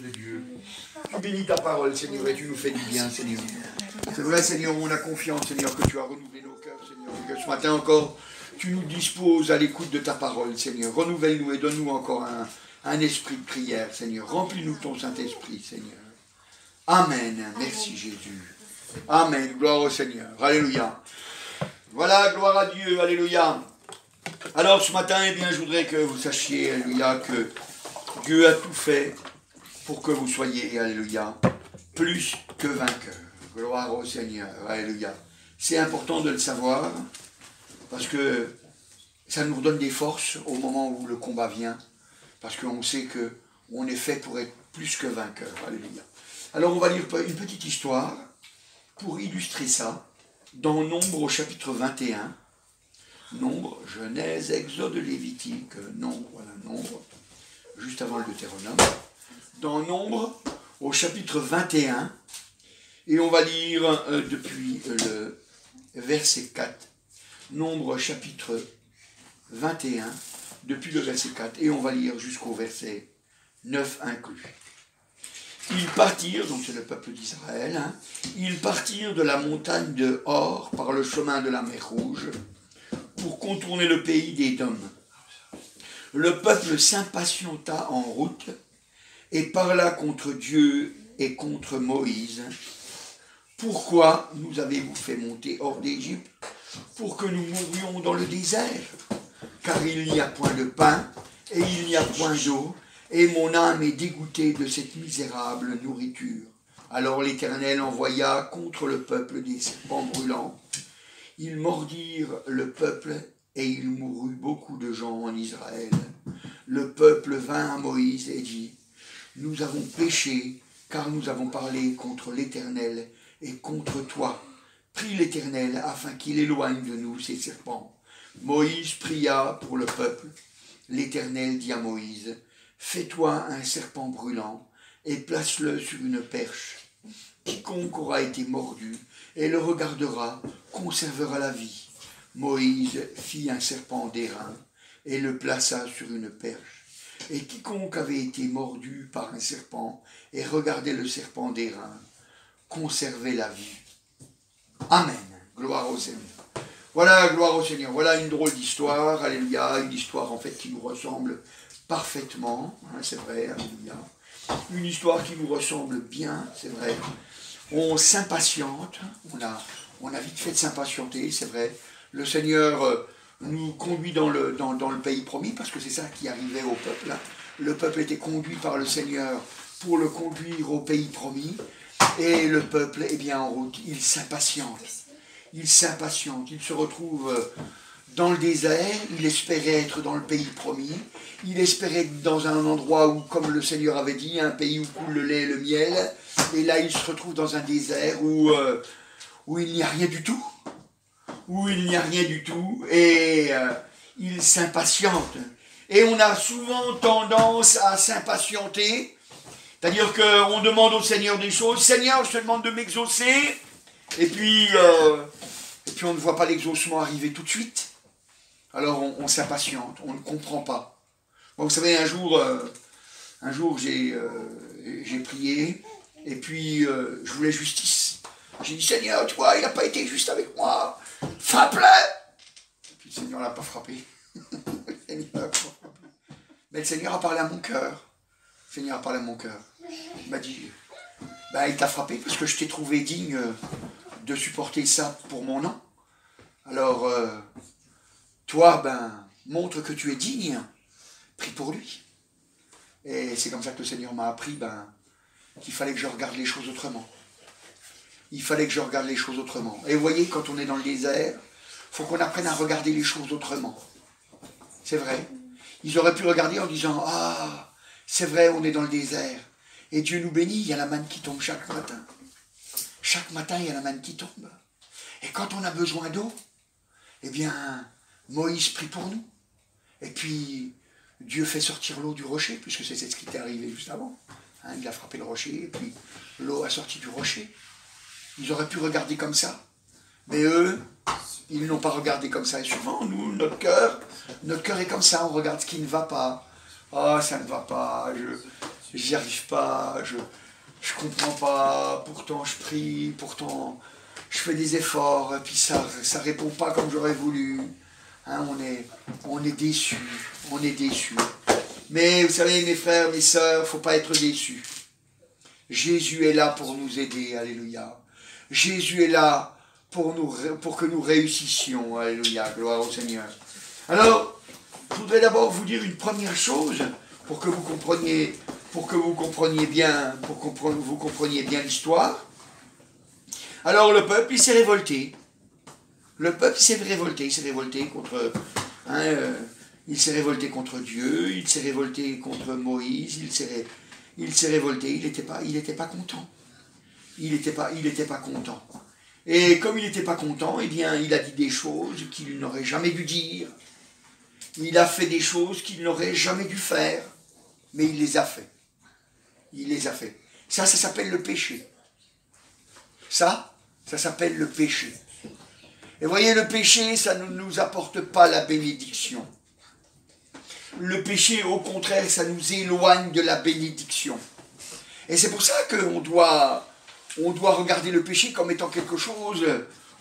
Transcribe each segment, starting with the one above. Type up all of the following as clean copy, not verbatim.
de Dieu. Tu bénis ta parole, Seigneur, et tu nous fais du bien, Seigneur. C'est vrai, Seigneur, on a confiance, Seigneur, que tu as renouvelé nos cœurs, Seigneur, et que ce matin encore, tu nous disposes à l'écoute de ta parole, Seigneur. Renouvelle-nous et donne-nous encore un esprit de prière, Seigneur. Remplis-nous ton Saint-Esprit, Seigneur. Amen. Merci, Jésus. Amen. Gloire au Seigneur. Alléluia. Voilà, gloire à Dieu. Alléluia. Alors, ce matin, eh bien, je voudrais que vous sachiez, alléluia, que Dieu a tout fait pour que vous soyez, alléluia, plus que vainqueurs. Gloire au Seigneur. Alléluia. C'est important de le savoir, parce que ça nous redonne des forces au moment où le combat vient, parce qu'on sait qu'on est fait pour être plus que vainqueur. Alléluia. Alors, on va lire une petite histoire pour illustrer ça, dans Nombre au chapitre 21. Nombre, Genèse, Exode, Lévitique, Nombre, voilà, Nombre, juste avant le Deutéronome. Dans Nombre, au chapitre 21, et on va lire depuis le verset 4. Nombre, chapitre 21, depuis le verset 4, et on va lire jusqu'au verset 9 inclus. Ils partirent, donc c'est le peuple d'Israël, hein, ils partirent de la montagne de Hor par le chemin de la mer Rouge, pour contourner le pays d'Édom. Le peuple s'impatienta en route et parla contre Dieu et contre Moïse. Pourquoi nous avez-vous fait monter hors d'Égypte pour que nous mourions dans le désert? Car il n'y a point de pain et il n'y a point d'eau, et mon âme est dégoûtée de cette misérable nourriture. Alors l'Éternel envoya contre le peuple des serpents brûlants. Ils mordirent le peuple, et il mourut beaucoup de gens en Israël. Le peuple vint à Moïse et dit, « Nous avons péché, car nous avons parlé contre l'Éternel et contre toi. Prie l'Éternel afin qu'il éloigne de nous ces serpents. » Moïse pria pour le peuple. L'Éternel dit à Moïse, « Fais-toi un serpent brûlant, et place-le sur une perche. Quiconque aura été mordu, et le regardera, conservera la vie. » Moïse fit un serpent d'airain et le plaça sur une perche. Et quiconque avait été mordu par un serpent et regardait le serpent d'airain, conservait la vie. Amen. Gloire au Seigneur. Voilà, gloire au Seigneur. Voilà une drôle d'histoire. Alléluia. Une histoire en fait qui nous ressemble parfaitement. Hein, c'est vrai. Alléluia. Une histoire qui nous ressemble bien. C'est vrai. On s'impatiente, on a vite fait de s'impatienter, c'est vrai. Le Seigneur nous conduit dans le pays promis, parce que c'est ça qui arrivait au peuple. Le peuple était conduit par le Seigneur pour le conduire au pays promis, et le peuple, eh bien, en route, il s'impatiente, il se retrouve dans le désert, il espérait être dans le pays promis, il espérait être dans un endroit où, comme le Seigneur avait dit, un pays où coule le lait et le miel, et là il se retrouve dans un désert où il n'y a rien du tout, et il s'impatiente. Et on a souvent tendance à s'impatienter, c'est-à-dire qu'on demande au Seigneur des choses, « Seigneur, je te demande de m'exaucer », et puis on ne voit pas l'exaucement arriver tout de suite. Alors on s'impatiente, on ne comprend pas. Bon, vous savez, un jour j'ai prié, et puis je voulais justice. J'ai dit, Seigneur, tu vois, il n'a pas été juste avec moi, frappe-le. Et puis le Seigneur ne l'a pas frappé. Mais le Seigneur a parlé à mon cœur. Il m'a dit, il t'a frappé parce que je t'ai trouvé digne de supporter ça pour mon nom. Alors, toi, montre que tu es digne, prie pour lui. Et c'est comme ça que le Seigneur m'a appris qu'il fallait que je regarde les choses autrement. Et vous voyez, quand on est dans le désert, il faut qu'on apprenne à regarder les choses autrement. C'est vrai. Ils auraient pu regarder en disant, ah, c'est vrai, on est dans le désert. Et Dieu nous bénit, il y a la manne qui tombe chaque matin. Chaque matin, il y a la manne qui tombe. Et quand on a besoin d'eau, eh bien, Moïse prie pour nous. Et puis, Dieu fait sortir l'eau du rocher, puisque c'est ce qui était arrivé juste avant. Hein, il a frappé le rocher, et puis l'eau a sorti du rocher. Ils auraient pu regarder comme ça. Mais eux, ils n'ont pas regardé comme ça. Et souvent, nous, notre cœur est comme ça. On regarde ce qui ne va pas. Ah, ça ne va pas. j'y arrive pas, je comprends pas, pourtant je prie, pourtant je fais des efforts, et puis ça répond pas comme j'aurais voulu. Hein, on est déçus, on est déçus. Mais vous savez, mes frères, mes sœurs, faut pas être déçus. Jésus est là pour nous aider, alléluia. Jésus est là pour que nous réussissions, alléluia, gloire au Seigneur. Alors, je voudrais d'abord vous dire une première chose pour que vous compreniez bien l'histoire. Alors le peuple, il s'est révolté. Le peuple il s'est révolté contre, il s'est révolté contre Dieu, il s'est révolté contre Moïse, il s'est révolté, il n'était pas content. Il n'était pas content. Et comme il n'était pas content, eh bien, il a dit des choses qu'il n'aurait jamais dû dire. Il a fait des choses qu'il n'aurait jamais dû faire. Mais il les a fait. Il les a fait. Ça s'appelle le péché. Ça s'appelle le péché. Et voyez, le péché, ça ne nous apporte pas la bénédiction. Le péché, au contraire, ça nous éloigne de la bénédiction. Et c'est pour ça qu'on doit regarder le péché comme étant quelque chose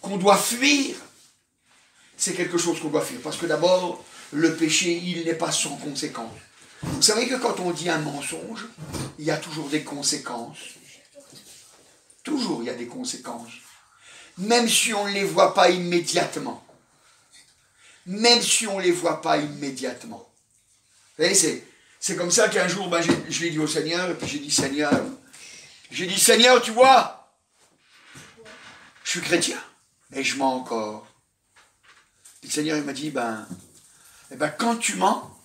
qu'on doit fuir. C'est quelque chose qu'on doit fuir. Parce que d'abord, le péché, il n'est pas sans conséquence. Vous savez que quand on dit un mensonge, il y a toujours des conséquences. Toujours, il y a des conséquences. Même si on ne les voit pas immédiatement. Même si on ne les voit pas immédiatement. Vous voyez, c'est comme ça qu'un jour, je l'ai dit au Seigneur, et puis j'ai dit, Seigneur, tu vois, je suis chrétien, et je mens encore. Et le Seigneur, il m'a dit, quand tu mens,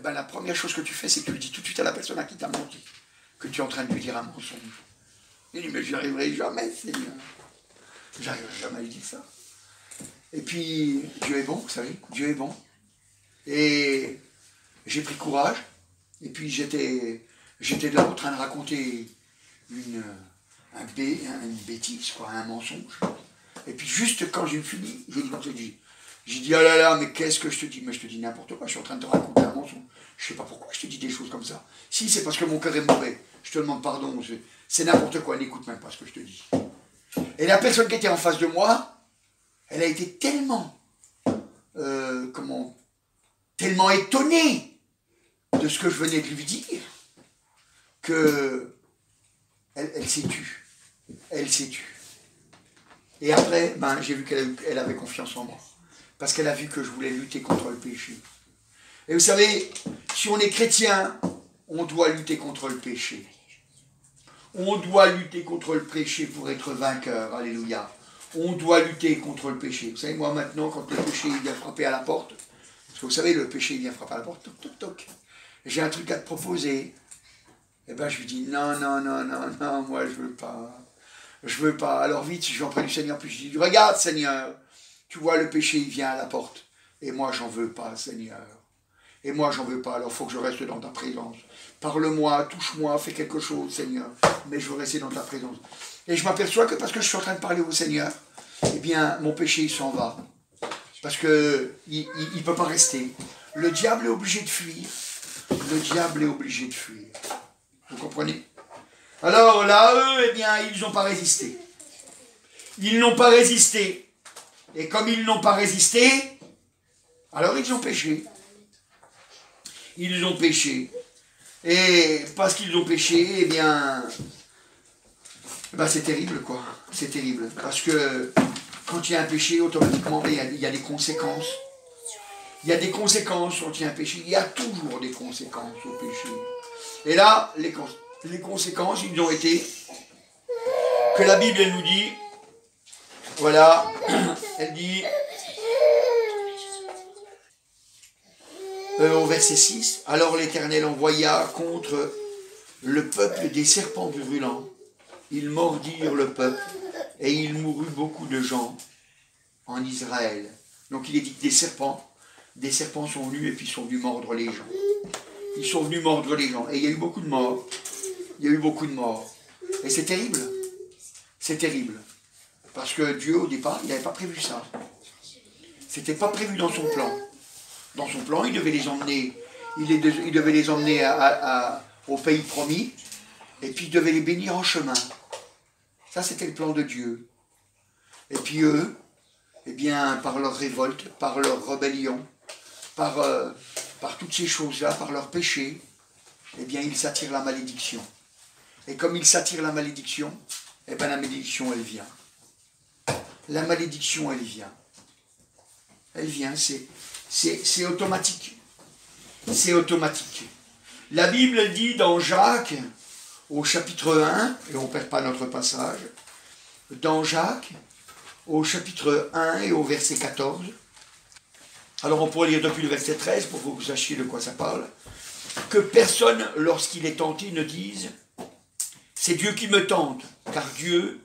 la première chose que tu fais, c'est que tu le dis tout de suite à la personne à qui tu as menti, que tu es en train de lui dire un mensonge. Il dit, mais j'y arriverai jamais, Seigneur. J'arriverai jamais à lui dire ça. Et puis, Dieu est bon, vous savez, Dieu est bon. Et j'ai pris courage, et puis j'étais là en train de raconter une bêtise, quoi, un mensonge. Et puis juste quand j'ai fini, j'ai dit, oh là là, mais qu'est-ce que je te dis? Mais je te dis n'importe quoi, je suis en train de te raconter un mensonge. Je sais pas pourquoi je te dis des choses comme ça. Si, c'est parce que mon cœur est mauvais. Je te demande pardon, c'est n'importe quoi, n'écoute même pas ce que je te dis. Et la personne qui était en face de moi, elle a été tellement étonnée de ce que je venais de lui dire, que elle s'est tue. Elle s'est tue. Et après, j'ai vu qu'elle avait confiance en moi. Parce qu'elle a vu que je voulais lutter contre le péché. Et vous savez, si on est chrétien, on doit lutter contre le péché. On doit lutter contre le péché pour être vainqueur. Alléluia. On doit lutter contre le péché. Vous savez, moi maintenant, quand le péché vient frapper à la porte, parce que vous savez, le péché vient frapper à la porte, toc, toc, toc. J'ai un truc à te proposer. Eh bien, je lui dis, non, moi, je veux pas. Je veux pas. Alors vite, je vais auprès du Seigneur, puis je dis, regarde, Seigneur, tu vois, le péché, il vient à la porte. Et moi, j'en veux pas, Seigneur. Et moi, j'en veux pas, alors il faut que je reste dans ta présence. Parle-moi, touche-moi, fais quelque chose, Seigneur. Mais je veux rester dans ta présence. Et je m'aperçois que parce que je suis en train de parler au Seigneur, eh bien, mon péché, il s'en va. Parce qu'il ne peut pas rester. Le diable est obligé de fuir. Le diable est obligé de fuir. Vous comprenez? Alors là, eux, eh bien, ils n'ont pas résisté. Ils n'ont pas résisté. Et comme ils n'ont pas résisté, alors ils ont péché. Ils ont péché. Et parce qu'ils ont péché, eh bien, c'est terrible, quoi. C'est terrible. Parce que quand il y a un péché, automatiquement, il y a des conséquences. Il y a des conséquences quand il y a un péché. Il y a toujours des conséquences au péché. Et là, les conséquences, ils ont été que la Bible, elle nous dit, voilà, elle dit, au verset 6, « Alors l'Éternel envoya contre le peuple des serpents brûlants. Ils mordirent le peuple, et il mourut beaucoup de gens en Israël. » Donc il est dit que des serpents sont venus et puis sont venus mordre les gens. Ils sont venus mordre les gens. Et il y a eu beaucoup de morts. Il y a eu beaucoup de morts. Et c'est terrible. C'est terrible. Parce que Dieu, au départ, il n'avait pas prévu ça. C'était pas prévu dans son plan. Dans son plan, il devait les emmener. Il devait les emmener au pays promis, et puis il devait les bénir en chemin. Ça, c'était le plan de Dieu. Et puis eux, eh bien, par leur révolte, par leur rébellion, par toutes ces choses-là, par leur péché, eh bien, ils s'attirent la malédiction. Et comme ils s'attirent la malédiction, eh bien, la malédiction, elle vient. La malédiction, elle vient. Elle vient, c'est automatique. C'est automatique. La Bible, elle dit dans Jacques, au chapitre 1, et on ne perd pas notre passage, dans Jacques, au chapitre 1 et au verset 14, alors on pourrait lire depuis le verset 13 pour que vous sachiez de quoi ça parle, que personne, lorsqu'il est tenté, ne dise « c'est Dieu qui me tente », car Dieu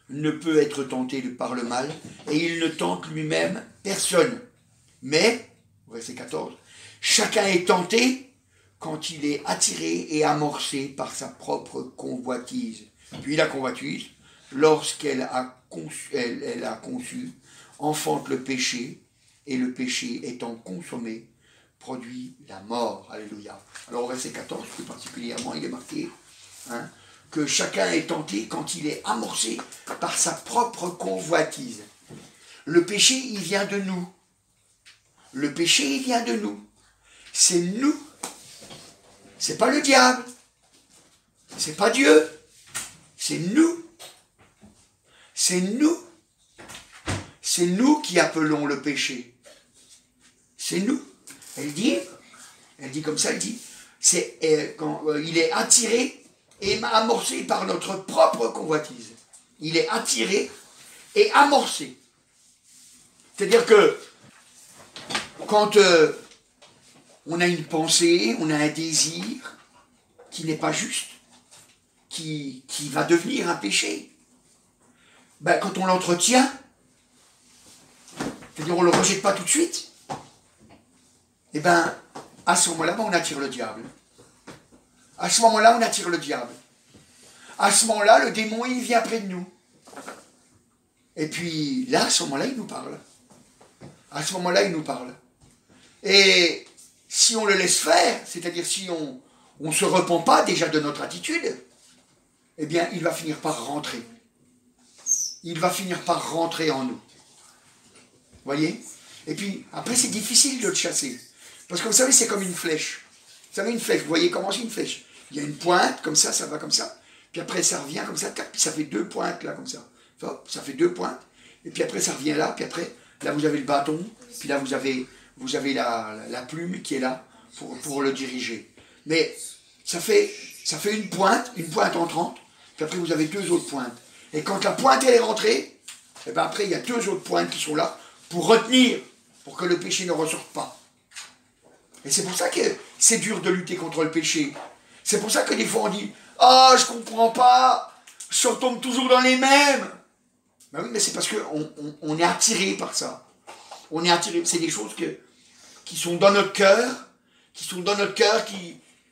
ne peut être tenté par le mal, et il ne tente lui-même personne. Mais, verset 14, chacun est tenté quand il est attiré et amorcé par sa propre convoitise. Puis la convoitise, lorsqu'elle a conçu, enfante le péché, et le péché étant consommé, produit la mort. Alléluia. Alors au verset 14, plus particulièrement, il est marqué que chacun est tenté quand il est amorcé par sa propre convoitise. Le péché, il vient de nous. Le péché, il vient de nous. C'est nous. C'est pas le diable. C'est pas Dieu. C'est nous. C'est nous. C'est nous qui appelons le péché. C'est nous. Elle dit comme ça, elle dit, quand il est attiré et amorcé par notre propre convoitise. Il est attiré et amorcé. C'est-à-dire que quand on a une pensée, on a un désir qui n'est pas juste, qui va devenir un péché, ben, quand on l'entretient, c'est-à-dire on ne le rejette pas tout de suite, et bien à ce moment-là, on attire le diable. À ce moment-là, on attire le diable. À ce moment-là, le démon, il vient près de nous. Et puis là, à ce moment-là, il nous parle. À ce moment-là, il nous parle. Et si on le laisse faire, c'est-à-dire si on ne se repent pas déjà de notre attitude, eh bien, il va finir par rentrer. Il va finir par rentrer en nous. Voyez? Et puis, après, c'est difficile de le chasser. Parce que vous savez, c'est comme une flèche. Vous savez, une flèche, vous voyez comment c'est une flèche? Il y a une pointe, comme ça va comme ça. Puis après, ça revient comme ça, puis ça fait deux pointes là, comme ça. Hop, ça fait deux pointes. Et puis après, ça revient là, puis après, là, vous avez le bâton, puis là, vous avez la plume qui est là pour le diriger. Mais ça fait une pointe entrante, puis après, vous avez deux autres pointes. Et quand la pointe, elle est rentrée, et bien après, il y a deux autres pointes qui sont là pour retenir, pour que le péché ne ressorte pas. Et c'est pour ça que c'est dur de lutter contre le péché. C'est pour ça que des fois, on dit « Ah, je comprends pas, je retombe toujours dans les mêmes !» Ben oui, mais c'est parce qu'on est attiré par ça. On est attiré, c'est des choses qui sont dans notre cœur,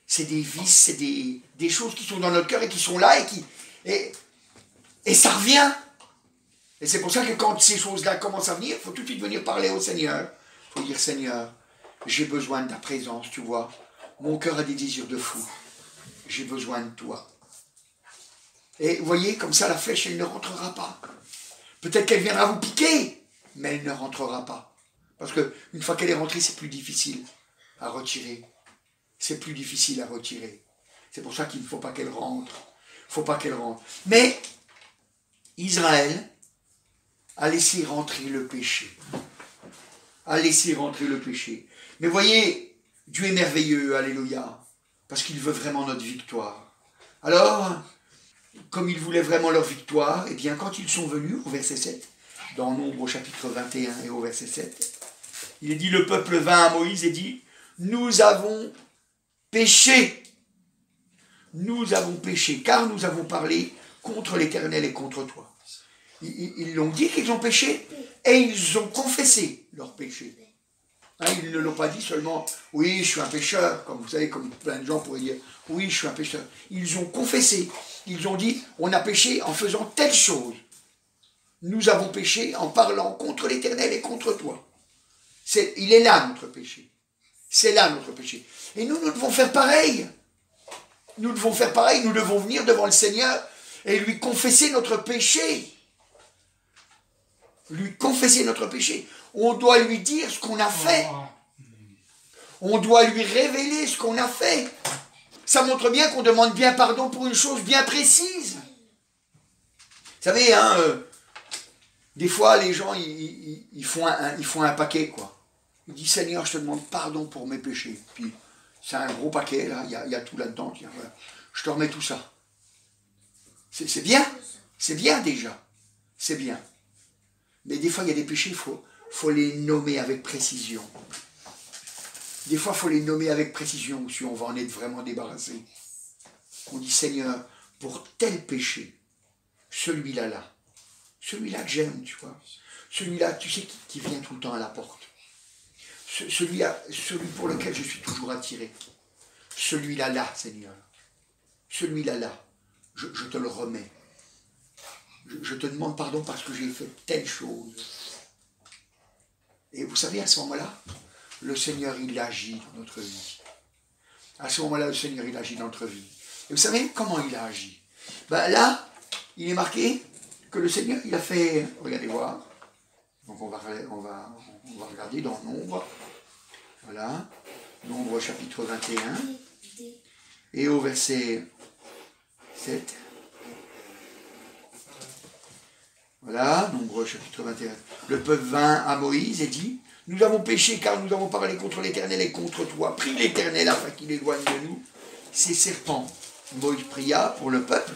c'est des vices, c'est des choses qui sont dans notre cœur et qui sont là et ça revient. Et c'est pour ça que quand ces choses-là commencent à venir, il faut tout de suite venir parler au Seigneur. Il faut dire, Seigneur, j'ai besoin de ta présence, tu vois. Mon cœur a des désirs de fou. J'ai besoin de toi. Et vous voyez, comme ça, la flèche, elle ne rentrera pas. Peut-être qu'elle viendra vous piquer, mais elle ne rentrera pas. Parce qu'une fois qu'elle est rentrée, c'est plus difficile à retirer. C'est plus difficile à retirer. C'est pour ça qu'il ne faut pas qu'elle rentre. Il ne faut pas qu'elle rentre. Mais Israël a laissé rentrer le péché. A laissé rentrer le péché. Mais voyez, Dieu est merveilleux, alléluia, parce qu'il veut vraiment notre victoire. Alors, comme il voulait vraiment leur victoire, eh bien, quand ils sont venus, au verset 7, dans Nombre au chapitre 21 et au verset 7, il est dit, le peuple vint à Moïse et dit, nous avons péché. Nous avons péché, car nous avons parlé contre l'Éternel et contre toi. Ils l'ont dit qu'ils ont péché, et ils ont confessé leur péché. Ils ne l'ont pas dit seulement, oui, je suis un pécheur, comme vous savez, comme plein de gens pourraient dire, oui, je suis un pécheur. Ils ont confessé, ils ont dit, on a péché en faisant telle chose. Nous avons péché en parlant contre l'Éternel et contre toi. Il est là notre péché. C'est là notre péché. Et nous devons faire pareil. nous devons faire pareil, nous devons venir devant le Seigneur et lui confesser notre péché. Lui confesser notre péché. On doit lui dire ce qu'on a fait. On doit lui révéler ce qu'on a fait. Ça montre bien qu'on demande bien pardon pour une chose bien précise. Vous savez, hein, des fois, les gens, ils font un paquet, quoi. Ils disent, Seigneur, je te demande pardon pour mes péchés. Puis, c'est un gros paquet, là, il y a tout là-dedans. Tiens, voilà. Je te remets tout ça. C'est bien déjà. C'est bien. Mais des fois, il y a des péchés, il faut les nommer avec précision. Des fois, il faut les nommer avec précision, si on va en être vraiment débarrassé. On dit, Seigneur, pour tel péché, celui-là, celui-là que j'aime, tu vois, celui-là, tu sais, qui vient tout le temps à la porte, celui pour lequel je suis toujours attiré, celui-là, Seigneur, celui-là, je te le remets. Je te demande pardon parce que j'ai fait telle chose. Et vous savez, à ce moment-là, le Seigneur, il agit dans notre vie. À ce moment-là, le Seigneur, il agit dans notre vie. Et vous savez comment il a agi? Ben là, il est marqué que le Seigneur, il a fait... Regardez voir. Donc on va regarder dans Nombre. Voilà. Nombre chapitre 21. Et au verset 7. Voilà, Nombre chapitre 21. Le peuple vint à Moïse et dit, nous avons péché car nous avons parlé contre l'Éternel et contre toi. Prie l'Éternel afin qu'il éloigne de nous ces serpents. Moïse pria pour le peuple.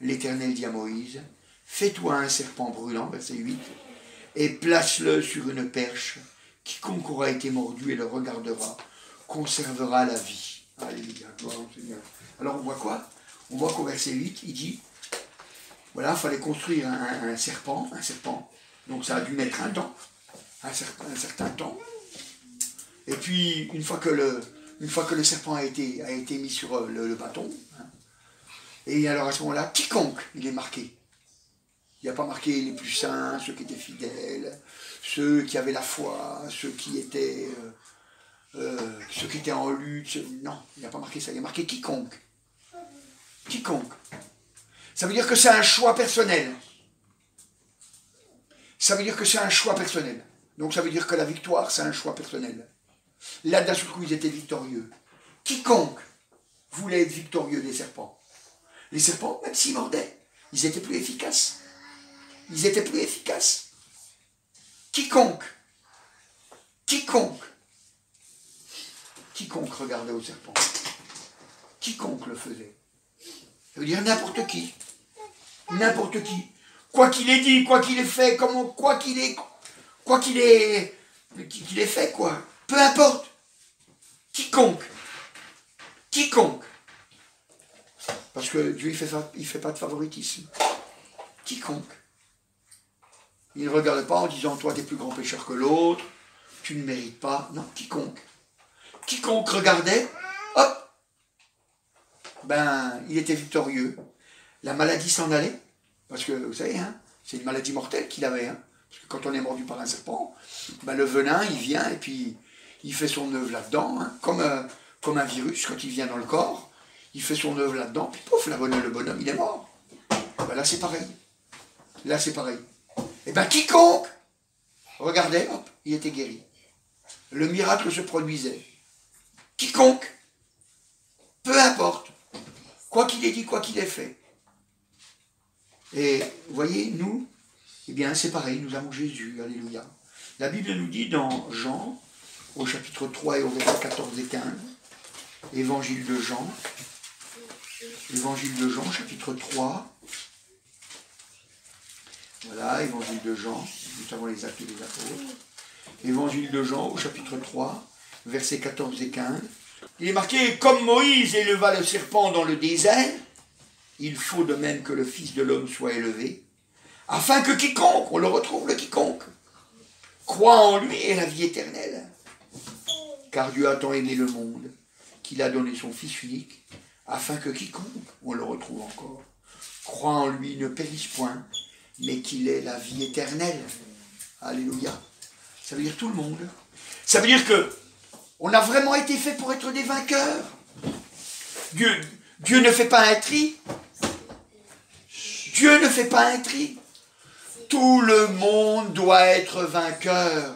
L'Éternel dit à Moïse, fais-toi un serpent brûlant, verset 8, et place-le sur une perche. Quiconque aura été mordu et le regardera, conservera la vie. Alléluia, gloire au Seigneur. Alors on voit quoi? On voit qu'au verset 8, il dit, voilà, il fallait construire un serpent. Donc ça a dû mettre un temps, un certain temps. Et puis, une fois que le serpent a été mis sur le bâton, hein, et alors à ce moment-là, quiconque, il est marqué. Il n'y a pas marqué les plus saints, ceux qui étaient fidèles, ceux qui avaient la foi, ceux qui étaient en lutte. Non, il n'y a pas marqué ça, il y a marqué quiconque. Quiconque. Ça veut dire que c'est un choix personnel. Ça veut dire que c'est un choix personnel. Donc ça veut dire que la victoire, c'est un choix personnel. Là, d'un seul coup, ils étaient victorieux. Quiconque voulait être victorieux des serpents. Les serpents, même s'ils mordaient, ils étaient plus efficaces. Ils étaient plus efficaces. Quiconque regardait au serpent. Quiconque le faisait. Ça veut dire n'importe qui. N'importe qui. Quoi qu'il ait dit, quoi qu'il ait fait, quoi qu'il ait fait, quoi. Peu importe. Quiconque. Parce que Dieu, il fait pas de favoritisme. Quiconque. Il ne regarde pas en disant, toi, tu es plus grand pécheur que l'autre, tu ne mérites pas. Non, quiconque. Quiconque regardait, hop, ben, il était victorieux. La maladie s'en allait. Parce que, vous savez, hein, c'est une maladie mortelle qu'il avait. Hein, parce que quand on est mordu par un serpent, ben, le venin, il vient et puis il fait son œuvre là-dedans. Hein, comme un virus, quand il vient dans le corps, il fait son œuvre là-dedans, puis pouf, le bonhomme, il est mort. Ben, là, c'est pareil. Et bien, quiconque regardait, hop, il était guéri. Le miracle se produisait. Quiconque, peu importe, quoi qu'il ait dit, quoi qu'il ait fait. Et vous voyez, nous, eh bien c'est pareil, nous avons Jésus, alléluia. La Bible nous dit dans Jean, au chapitre 3 et au verset 14 et 15, Évangile de Jean, chapitre 3, voilà, Évangile de Jean, juste avant les actes des apôtres, Évangile de Jean, au chapitre 3, versets 14 et 15, il est marqué, comme Moïse éleva le serpent dans le désert, il faut de même que le Fils de l'homme soit élevé, afin que quiconque, on le retrouve le quiconque, croit en lui ait la vie éternelle. Car Dieu a tant aimé le monde, qu'il a donné son Fils unique, afin que quiconque, on le retrouve encore, croit en lui ne périsse point, mais qu'il ait la vie éternelle. Alléluia. Ça veut dire tout le monde. Ça veut dire que on a vraiment été fait pour être des vainqueurs. Dieu ne fait pas un tri. Dieu ne fait pas un tri. Tout le monde doit être vainqueur.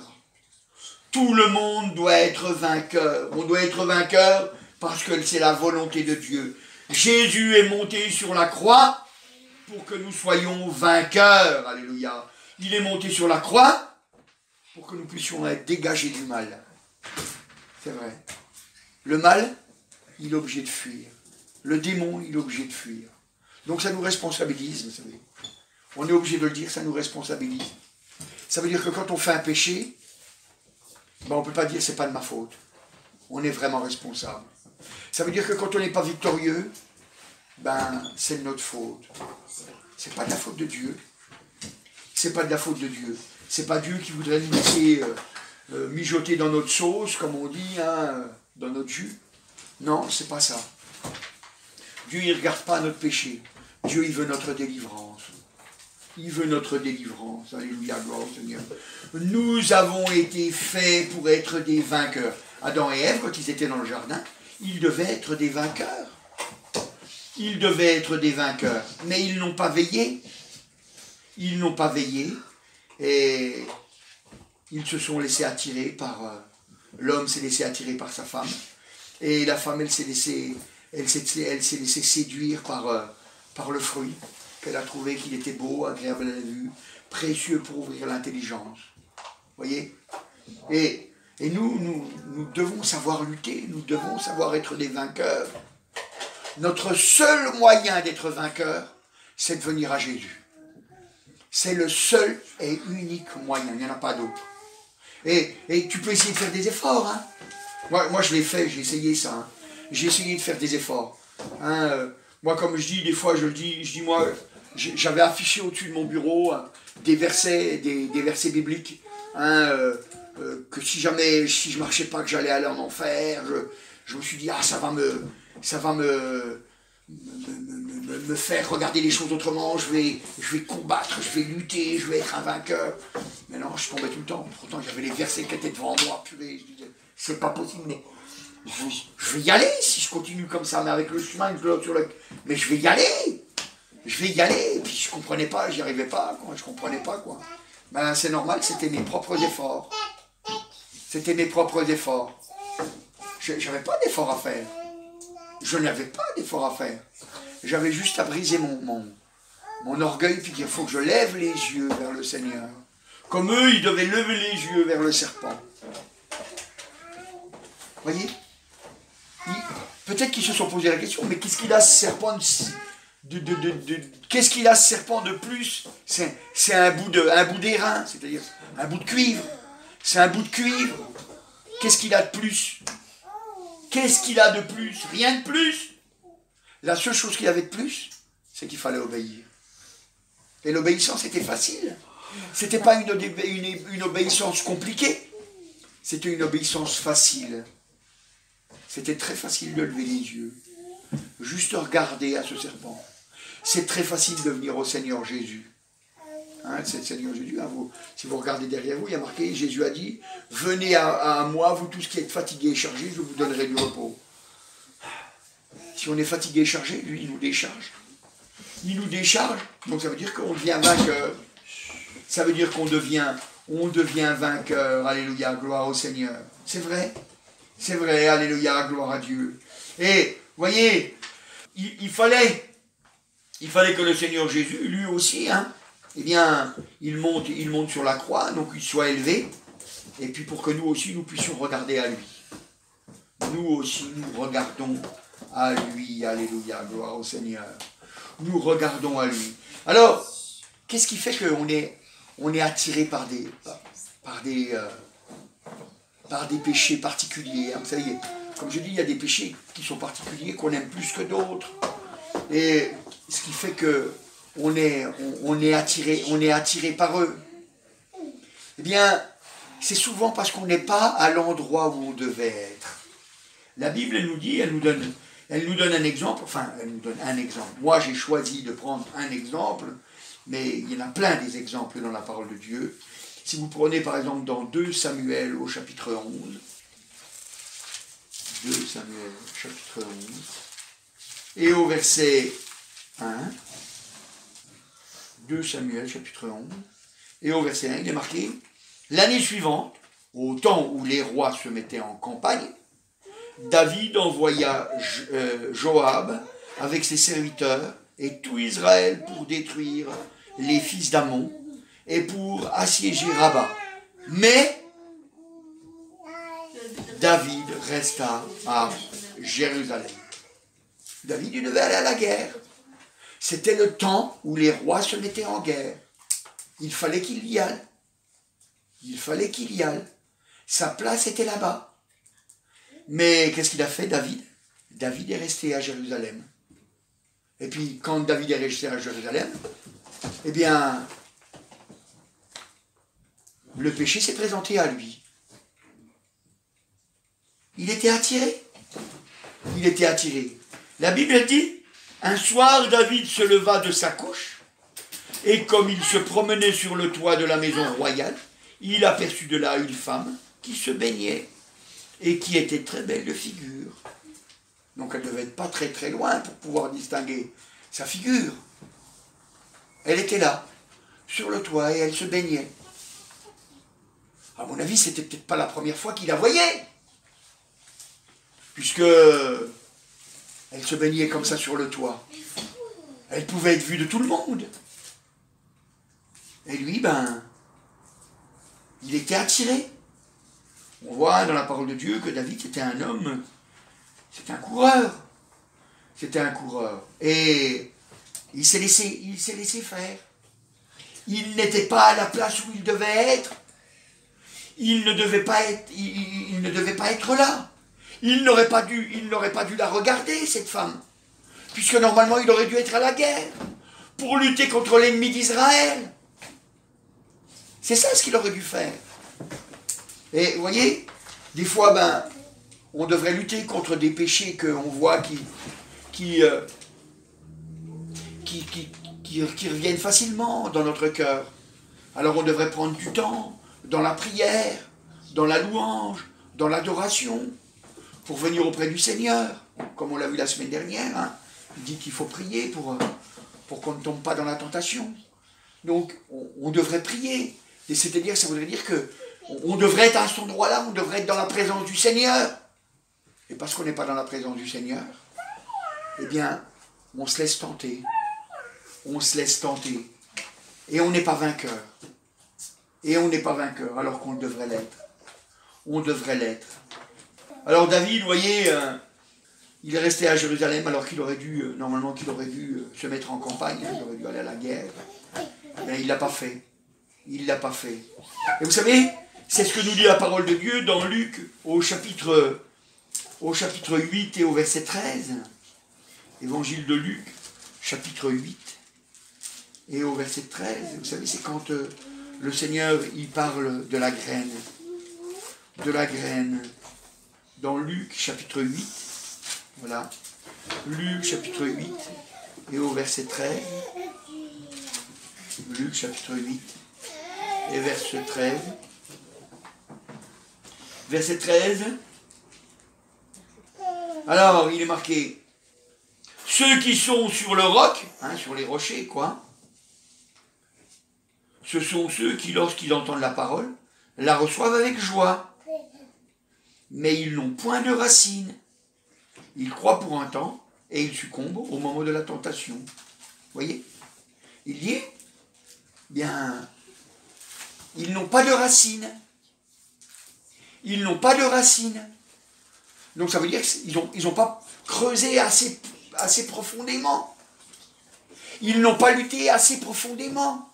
Tout le monde doit être vainqueur. On doit être vainqueur parce que c'est la volonté de Dieu. Jésus est monté sur la croix pour que nous soyons vainqueurs. Alléluia. Il est monté sur la croix pour que nous puissions être dégagés du mal. C'est vrai. Le mal, il est obligé de fuir. Le démon, il est obligé de fuir. Donc ça nous responsabilise, vous savez. On est obligé de le dire, ça nous responsabilise. Ça veut dire que quand on fait un péché, ben on ne peut pas dire c'est pas de ma faute. On est vraiment responsable. Ça veut dire que quand on n'est pas victorieux, ben c'est de notre faute. C'est pas de la faute de Dieu. C'est pas de la faute de Dieu. C'est pas Dieu qui voudrait nous laisser mijoter dans notre sauce, comme on dit, hein, dans notre jus. Non, c'est pas ça. Dieu, il ne regarde pas notre péché. Dieu, il veut notre délivrance. Il veut notre délivrance. Alléluia, gloire au Seigneur. Nous avons été faits pour être des vainqueurs. Adam et Ève, quand ils étaient dans le jardin, ils devaient être des vainqueurs. Ils devaient être des vainqueurs. Mais ils n'ont pas veillé. Ils n'ont pas veillé. Et ils se sont laissés attirer par... l'homme s'est laissé attirer par sa femme. Et la femme, elle s'est laissée séduire par le fruit qu'elle a trouvé qu'il était beau, agréable à la vue, précieux pour ouvrir l'intelligence. Voyez? Et nous devons savoir lutter, nous devons savoir être des vainqueurs. Notre seul moyen d'être vainqueur, c'est de venir à Jésus. C'est le seul et unique moyen, il n'y en a pas d'autre. Et tu peux essayer de faire des efforts. Hein. Moi, je l'ai fait, j'ai essayé ça. Hein. J'ai essayé de faire des efforts. Hein, moi, comme je dis, des fois, je dis moi, j'avais affiché au-dessus de mon bureau des versets bibliques, hein, que si je marchais pas, que j'allais aller en enfer. Je me suis dit, ah, ça va me faire regarder les choses autrement. Je vais combattre, je vais lutter, je vais être un vainqueur. Mais non, je tombais tout le temps. Pourtant, j'avais les versets qui étaient devant moi. Purée, je disais, c'est pas possible, mais je vais y aller si je continue comme ça, mais avec le chemin sur le... Mais je vais y aller. Je vais y aller. Et puis je comprenais pas, j'y arrivais pas, quoi. Je comprenais pas, quoi. Ben, c'est normal, c'était mes propres efforts. C'était mes propres efforts. J'avais pas d'efforts à faire. Je n'avais pas d'efforts à faire. J'avais juste à briser mon orgueil, puis dire, il faut que je lève les yeux vers le Seigneur. Comme eux, ils devaient lever les yeux vers le serpent. Voyez? Peut-être qu'ils se sont posé la question, mais qu'est-ce qu'il a ce serpent qu'est-ce qu'il a ce serpent de plus? C'est un bout d'airain, c'est-à-dire un bout de cuivre. C'est un bout de cuivre. Qu'est-ce qu'il a de plus? Qu'est-ce qu'il a de plus? Rien de plus. La seule chose qu'il avait de plus, c'est qu'il fallait obéir. Et l'obéissance était facile. C'était pas une obéissance compliquée. C'était une obéissance facile. C'était très facile de lever les yeux. Juste regarder à ce serpent. C'est très facile de venir au Seigneur Jésus. Hein, c'est le Seigneur Jésus. Hein, si vous regardez derrière vous, il y a marqué, Jésus a dit, venez à moi, vous tous qui êtes fatigués et chargés, je vous donnerai du repos. Si on est fatigué et chargé, lui, il nous décharge. Il nous décharge, donc ça veut dire qu'on devient vainqueur. Ça veut dire qu'on devient vainqueur. Alléluia, gloire au Seigneur. C'est vrai, alléluia, gloire à Dieu. Et, voyez, il fallait que le Seigneur Jésus, lui aussi, hein, eh bien, il monte sur la croix, donc il soit élevé, et puis pour que nous aussi, nous puissions regarder à lui. Nous aussi, nous regardons à lui, alléluia, gloire au Seigneur. Nous regardons à lui. Alors, qu'est-ce qui fait qu'on est attiré par des péchés particuliers, hein. Vous savez, comme je dis, il y a des péchés qui sont particuliers, qu'on aime plus que d'autres. Et ce qui fait qu'on est attiré par eux. Eh bien, c'est souvent parce qu'on n'est pas à l'endroit où on devait être. La Bible, elle nous donne un exemple, Moi, j'ai choisi de prendre un exemple, mais il y en a plein des exemples dans la parole de Dieu. Si vous prenez par exemple dans 2 Samuel au chapitre 11, 2 Samuel chapitre 11, et au verset 1, 2 Samuel, chapitre 11, et au verset 1, il est marqué, l'année suivante, au temps où les rois se mettaient en campagne, David envoya Joab avec ses serviteurs et tout Israël pour détruire les fils d'Ammon et pour assiéger Rabat. Mais David resta à Jérusalem. David, il devait aller à la guerre. C'était le temps où les rois se mettaient en guerre. Il fallait qu'il y aille. Il fallait qu'il y aille. Sa place était là-bas. Mais qu'est-ce qu'il a fait, David? David est resté à Jérusalem. Et puis, quand David est resté à Jérusalem, eh bien, le péché s'est présenté à lui. Il était attiré. Il était attiré. La Bible dit, un soir, David se leva de sa couche, et comme il se promenait sur le toit de la maison royale, il aperçut de là une femme qui se baignait et qui était très belle de figure. Donc elle ne devait être pas très très loin pour pouvoir distinguer sa figure. Elle était là, sur le toit, et elle se baignait. À mon avis, c'était peut-être pas la première fois qu'il la voyait, puisque elle se baignait comme ça sur le toit. Elle pouvait être vue de tout le monde. Et lui, il était attiré. On voit dans la parole de Dieu que David était un homme, c'était un coureur. C'était un coureur. Et il s'est laissé faire. Il n'était pas à la place où il devait être. Il ne devait pas être là. Il n'aurait pas dû la regarder, cette femme. Puisque normalement, il aurait dû être à la guerre pour lutter contre l'ennemi d'Israël. C'est ça ce qu'il aurait dû faire. Et vous voyez, des fois, on devrait lutter contre des péchés qu'on voit qui reviennent facilement dans notre cœur. Alors on devrait prendre du temps dans la prière, dans la louange, dans l'adoration, pour venir auprès du Seigneur, comme on l'a vu la semaine dernière. Hein. Il dit qu'il faut prier pour qu'on ne tombe pas dans la tentation. Donc on devrait prier. Et c'est-à-dire, ça voudrait dire que on devrait être à cet endroit-là, on devrait être dans la présence du Seigneur. Et parce qu'on n'est pas dans la présence du Seigneur, eh bien, on se laisse tenter. On se laisse tenter. Et on n'est pas vainqueur. Et on n'est pas vainqueur, alors qu'on devrait l'être. On devrait l'être. Alors David, vous voyez, il est resté à Jérusalem alors qu'il aurait dû, normalement qu'il aurait dû se mettre en campagne, il aurait dû aller à la guerre. Mais il ne l'a pas fait. Il ne l'a pas fait. Et vous savez, c'est ce que nous dit la parole de Dieu dans Luc au chapitre 8 et au verset 13. Évangile de Luc, chapitre 8 et au verset 13. Vous savez, c'est quand le Seigneur, il parle de la graine. De la graine. Dans Luc, chapitre 8. Voilà. Luc, chapitre 8 et au verset 13. Luc, chapitre 8 et verset 13. Verset 13. Alors, il est marqué, ceux qui sont sur le roc, hein, sur les rochers, quoi, ce sont ceux qui, lorsqu'ils entendent la parole, la reçoivent avec joie. Mais ils n'ont point de racines. Ils croient pour un temps et ils succombent au moment de la tentation. Vous voyez? Il dit, bien, ils n'ont pas de racines. Ils n'ont pas de racines. Donc ça veut dire qu'ils n'ont pas creusé assez profondément. Ils n'ont pas lutté assez profondément.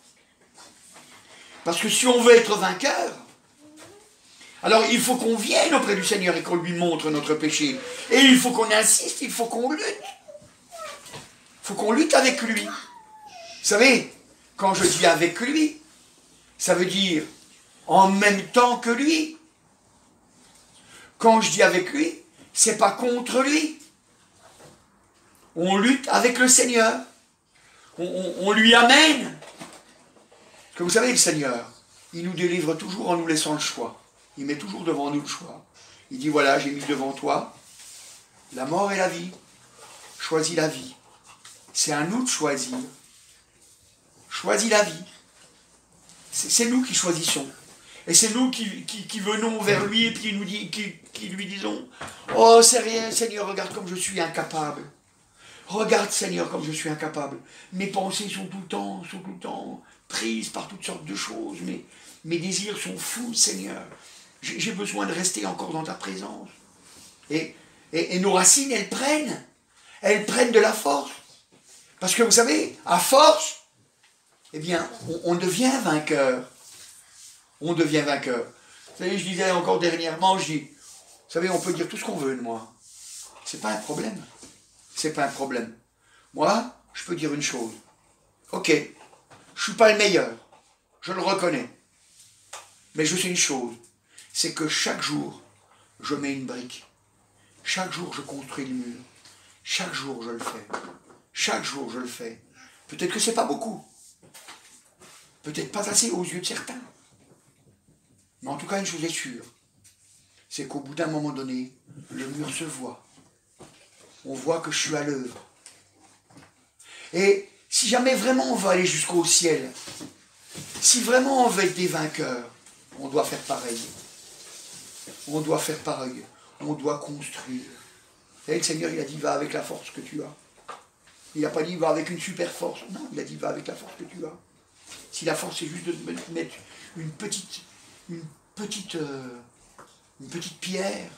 Parce que si on veut être vainqueur, alors il faut qu'on vienne auprès du Seigneur et qu'on lui montre notre péché. Et il faut qu'on insiste, il faut qu'on lutte. Il faut qu'on lutte avec lui. Vous savez, quand je dis avec lui, ça veut dire en même temps que lui. Quand je dis avec lui, c'est pas contre lui. On lutte avec le Seigneur. On lui amène. Parce que vous savez, le Seigneur, il nous délivre toujours en nous laissant le choix. Il met toujours devant nous le choix. Il dit, voilà, j'ai mis devant toi la mort et la vie. choisis la vie. C'est à nous de choisir. Choisis la vie. C'est nous qui choisissons. Et c'est nous qui venons vers lui et puis qui lui disons, « Oh Seigneur, regarde comme je suis incapable. Regarde Seigneur comme je suis incapable. Mes pensées sont tout le temps prises par toutes sortes de choses. Mes désirs sont fous, Seigneur. J'ai besoin de rester encore dans ta présence. » Et nos racines, elles prennent de la force. Parce que vous savez, à force, eh bien, on devient vainqueur. On devient vainqueur. Vous savez, je disais encore dernièrement, je dis, vous savez, on peut dire tout ce qu'on veut de moi. C'est pas un problème. C'est pas un problème. Moi, je peux dire une chose. Ok, je suis pas le meilleur. Je le reconnais. Mais je sais une chose. C'est que chaque jour, je mets une brique. Chaque jour, je construis le mur. Chaque jour, je le fais. Chaque jour, je le fais. Peut-être que c'est pas beaucoup. Peut-être pas assez aux yeux de certains. Mais en tout cas, une chose est sûre. C'est qu'au bout d'un moment donné, le mur se voit. On voit que je suis à l'œuvre. Et si jamais vraiment on veut aller jusqu'au ciel, si vraiment on veut être des vainqueurs, on doit faire pareil. On doit faire pareil. On doit construire. Vous savez, le Seigneur, il a dit, va avec la force que tu as. Il n'a pas dit, va avec une super force. Non, il a dit, va avec la force que tu as. Si la force, c'est juste de mettre une petite pierre,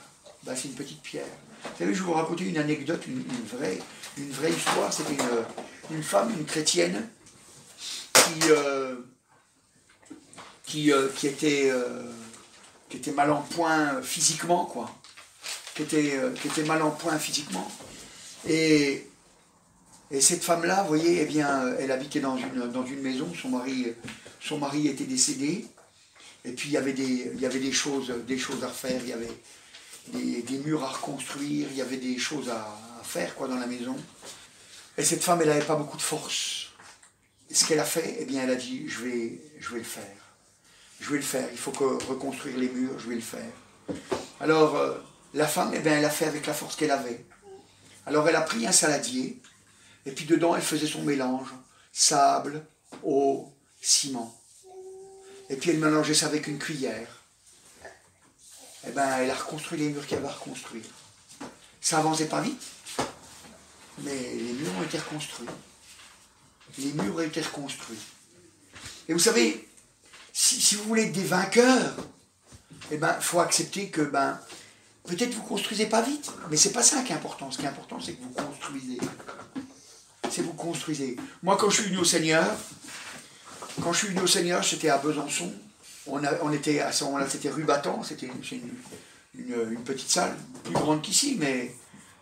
ben c'est une petite pierre. Vous savez, je vais vous raconter une anecdote, une vraie histoire. C'était une femme, une chrétienne, qui était mal en point physiquement, quoi. Qui était mal en point physiquement. Et cette femme-là, vous voyez, eh bien, elle habitait dans une maison, son mari était décédé, et puis il y avait des choses à refaire, il y avait des murs à reconstruire, il y avait des choses à faire, quoi, dans la maison. Et cette femme, elle n'avait pas beaucoup de force. Et ce qu'elle a fait, eh bien, elle a dit, je vais le faire. Je vais le faire, il faut reconstruire les murs, je vais le faire. Alors, la femme, eh bien, elle a fait avec la force qu'elle avait. Alors, elle a pris un saladier, et puis dedans, elle faisait son mélange, sable, eau, ciment. Et puis, elle mélangeait ça avec une cuillère. Eh bien, elle a reconstruit les murs qu'elle va reconstruire. Ça avançait pas vite, mais les murs ont été reconstruits. Les murs ont été reconstruits. Et vous savez, si vous voulez être des vainqueurs, eh ben, il faut accepter que, peut-être vous ne construisez pas vite, mais c'est pas ça qui est important. Ce qui est important, c'est que vous construisez. C'est vous construisez. Moi, quand je suis venu au Seigneur, c'était à Besançon. On était à ce moment-là, c'était rue Battant, c'était une petite salle, plus grande qu'ici, mais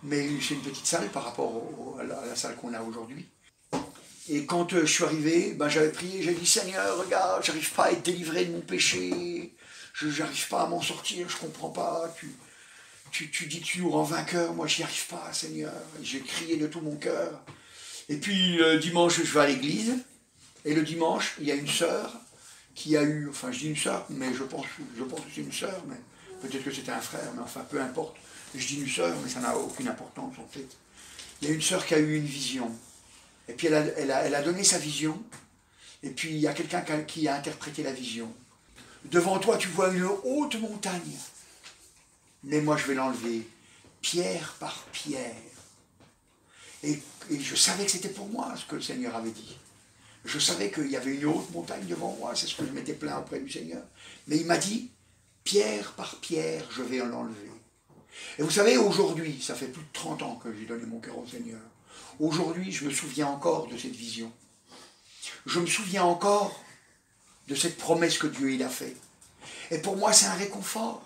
c'est une petite salle par rapport à la salle qu'on a aujourd'hui. Et quand je suis arrivé, j'avais prié, j'ai dit, Seigneur, regarde, j'arrive pas à être délivré de mon péché, j'arrive pas à m'en sortir, je comprends pas, tu dis que tu nous rends vainqueurs, moi j'y arrive pas, Seigneur. J'ai crié de tout mon cœur. Et puis le dimanche, je vais à l'église, et le dimanche, il y a une sœur qui a eu, enfin je dis une sœur, mais je pense que c'est une sœur, mais peut-être que c'était un frère, mais enfin peu importe. Je dis une sœur, mais ça n'a aucune importance en fait. Il y a une sœur qui a eu une vision. Et puis elle a donné sa vision, et puis il y a quelqu'un qui a interprété la vision. Devant toi, tu vois une haute montagne, mais moi je vais l'enlever, pierre par pierre. Et je savais que c'était pour moi ce que le Seigneur avait dit. Je savais qu'il y avait une haute montagne devant moi, c'est ce que je m'étais plaint auprès du Seigneur. Mais il m'a dit, pierre par pierre, je vais l'enlever. Et vous savez, aujourd'hui, ça fait plus de 30 ans que j'ai donné mon cœur au Seigneur. Aujourd'hui, je me souviens encore de cette vision. Je me souviens encore de cette promesse que Dieu il a faite. Et pour moi, c'est un réconfort.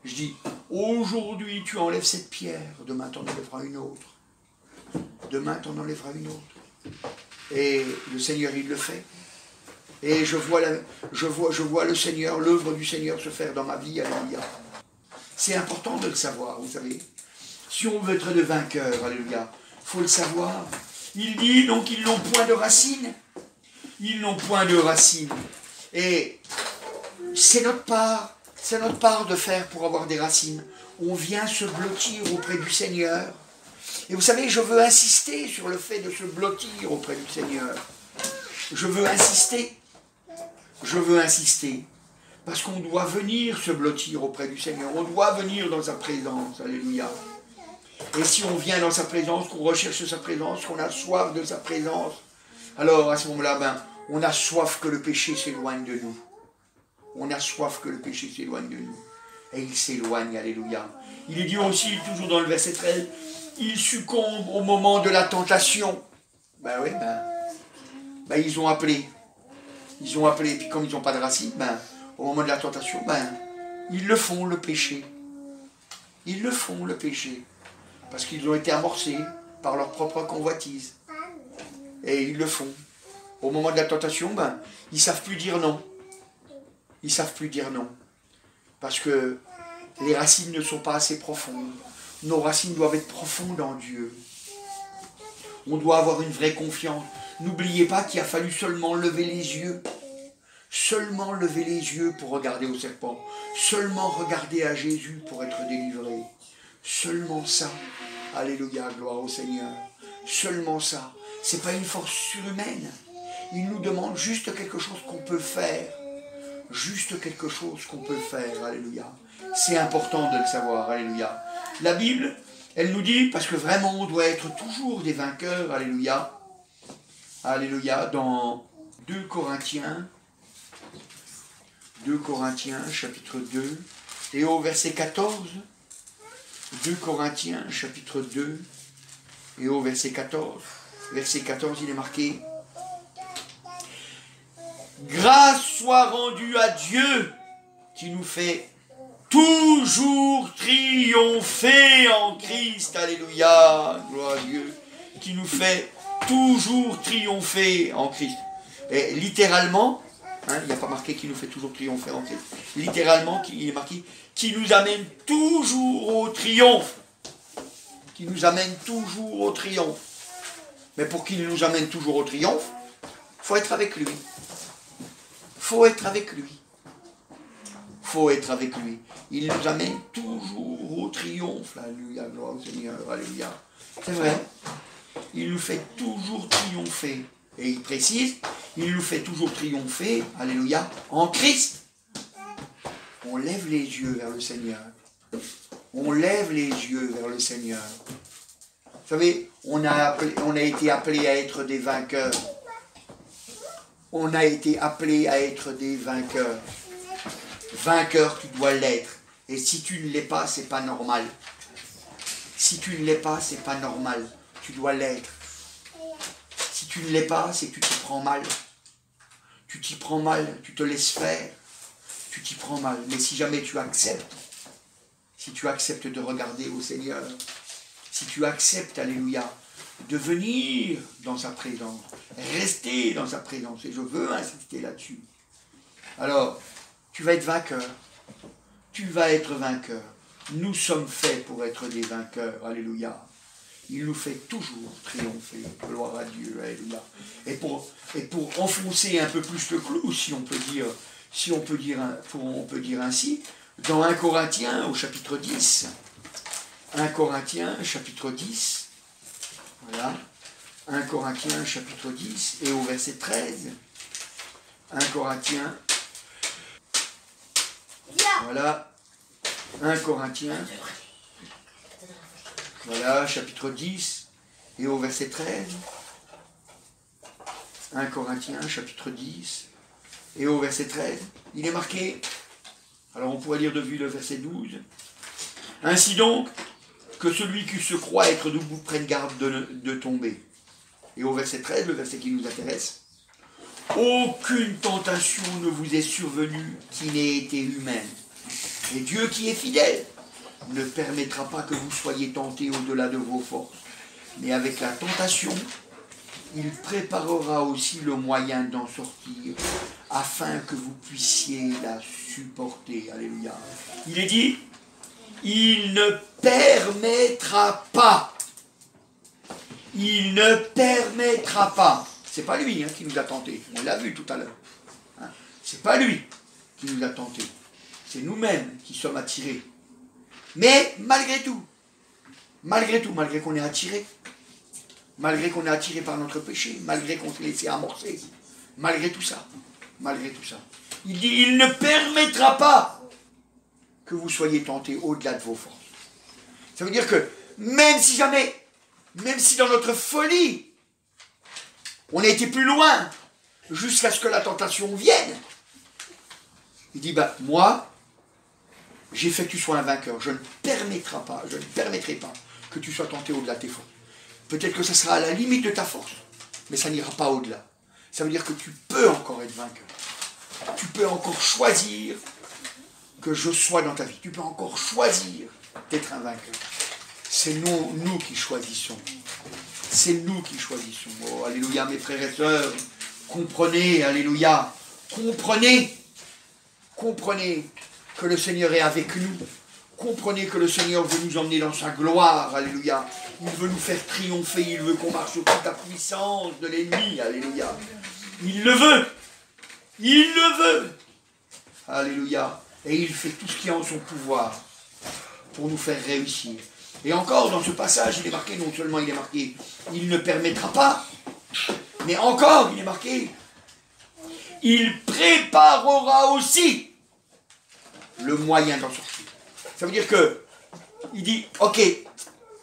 Je dis, aujourd'hui, tu enlèves cette pierre, demain, tu en enlèveras une autre. Demain, tu en enlèveras une autre. Et le Seigneur, il le fait. Et je vois le Seigneur, l'œuvre du Seigneur se faire dans ma vie, alléluia. C'est important de le savoir, vous savez. Si on veut être de vainqueur, alléluia, il faut le savoir. Il dit donc ils n'ont point de racines. Ils n'ont point de racines. Et c'est notre part de faire pour avoir des racines. On vient se blottir auprès du Seigneur. Et vous savez, je veux insister sur le fait de se blottir auprès du Seigneur. Je veux insister. Je veux insister. Parce qu'on doit venir se blottir auprès du Seigneur. On doit venir dans sa présence. Alléluia. Et si on vient dans sa présence, qu'on recherche sa présence, qu'on a soif de sa présence, alors à ce moment-là, on a soif que le péché s'éloigne de nous. On a soif que le péché s'éloigne de nous. Et il s'éloigne, alléluia. Il est dit aussi, toujours dans le verset 13, il succombe au moment de la tentation. Oui, ils ont appelé. Ils ont appelé, et puis comme ils n'ont pas de racine, au moment de la tentation, ils le font, le péché. Ils le font, le péché. Parce qu'ils ont été amorcés par leur propre convoitise. Et ils le font. Au moment de la tentation, ils ne savent plus dire non. Ils ne savent plus dire non. Parce que les racines ne sont pas assez profondes. Nos racines doivent être profondes en Dieu. On doit avoir une vraie confiance. N'oubliez pas qu'il a fallu seulement lever les yeux. Seulement lever les yeux pour regarder au serpent. Seulement regarder à Jésus pour être délivré. Seulement ça. Alléluia, gloire au Seigneur. Seulement ça. Ce n'est pas une force surhumaine. Il nous demande juste quelque chose qu'on peut faire. Juste quelque chose qu'on peut faire. Alléluia. C'est important de le savoir. Alléluia. La Bible, elle nous dit, parce que vraiment on doit être toujours des vainqueurs. Alléluia. Alléluia. Dans 2 Corinthiens, chapitre 2, et au verset 14, 2 Corinthiens, chapitre 2, et au verset 14, il est marqué « Grâce soit rendue à Dieu qui nous fait toujours triompher en Christ. » Alléluia, gloire à Dieu, qui nous fait toujours triompher en Christ. Et littéralement, il n'y a pas marqué qui nous fait toujours triompher en Christ. Littéralement, il est marqué qui nous amène toujours au triomphe. Qui nous amène toujours au triomphe. Mais pour qu'il nous amène toujours au triomphe, il faut être avec lui. Faut être avec lui. Faut être avec lui. Il nous amène toujours au triomphe. Alléluia, gloire au Seigneur. Alléluia. C'est vrai. Il nous fait toujours triompher. Et il précise, il nous fait toujours triompher, alléluia, en Christ. On lève les yeux vers le Seigneur. On lève les yeux vers le Seigneur. Vous savez, on a été appelé à être des vainqueurs. On a été appelé à être des vainqueurs. Vainqueur, tu dois l'être. Et si tu ne l'es pas, c'est pas normal. Si tu ne l'es pas, c'est pas normal. Tu dois l'être. Si tu ne l'es pas, c'est que tu t'y prends mal. Tu t'y prends mal, tu te laisses faire. Tu t'y prends mal. Mais si jamais tu acceptes de regarder au Seigneur, si tu acceptes, alléluia, de venir dans sa présence, rester dans sa présence, et je veux insister là-dessus, alors tu vas être vainqueur. Tu vas être vainqueur. Nous sommes faits pour être des vainqueurs, alléluia. Il nous fait toujours triompher, gloire à Dieu, alléluia. Et pour enfoncer un peu plus le clou, si on peut dire ainsi, dans 1 Corinthiens au chapitre 10, 1 Corinthiens chapitre 10, voilà, 1 Corinthiens chapitre 10 et au verset 13, 1 Corinthiens, voilà, 1 Corinthiens, voilà, chapitre 10 et au verset 13, 1 Corinthiens chapitre 10 et au verset 13, il est marqué, alors on pourrait lire de vue le verset 12, « Ainsi donc, que celui qui se croit être debout prenne garde de tomber. » Et au verset 13, le verset qui nous intéresse, « Aucune tentation ne vous est survenue qui n'ait été humaine. Et Dieu qui est fidèle ne permettra pas que vous soyez tentés au-delà de vos forces. Mais avec la tentation, il préparera aussi le moyen d'en sortir, afin que vous puissiez la supporter. » Alléluia. Il est dit, il ne permettra pas. Il ne permettra pas. C'est pas lui qui nous a tentés. On l'a vu tout à l'heure. C'est pas lui qui nous a tentés. C'est nous-mêmes qui sommes attirés. Mais malgré tout, Malgré tout, malgré qu'on est attiré, malgré qu'on est attiré par notre péché, malgré qu'on s'est laissé amorcer, malgré tout ça, il dit, il ne permettra pas que vous soyez tentés au-delà de vos forces. Ça veut dire que même si dans notre folie, on a été plus loin, jusqu'à ce que la tentation vienne, il dit, moi, j'ai fait que tu sois un vainqueur. Je ne permettrai pas que tu sois tenté au-delà de tes forces. Peut-être que ça sera à la limite de ta force, mais ça n'ira pas au-delà. Ça veut dire que tu peux encore être vainqueur. Tu peux encore choisir que je sois dans ta vie. Tu peux encore choisir d'être un vainqueur. C'est nous qui choisissons. C'est nous qui choisissons. Oh, alléluia, mes frères et sœurs. Comprenez, alléluia. Comprenez que le Seigneur est avec nous. Comprenez que le Seigneur veut nous emmener dans sa gloire, alléluia. Il veut nous faire triompher, il veut qu'on marche sous toute la puissance de l'ennemi, alléluia. Il le veut, alléluia. Et il fait tout ce qui est en son pouvoir pour nous faire réussir. Et encore, dans ce passage, il est marqué, non seulement il est marqué, il ne permettra pas, mais encore, il est marqué, il préparera aussi le moyen d'en sortir. Ça veut dire que, il dit, ok,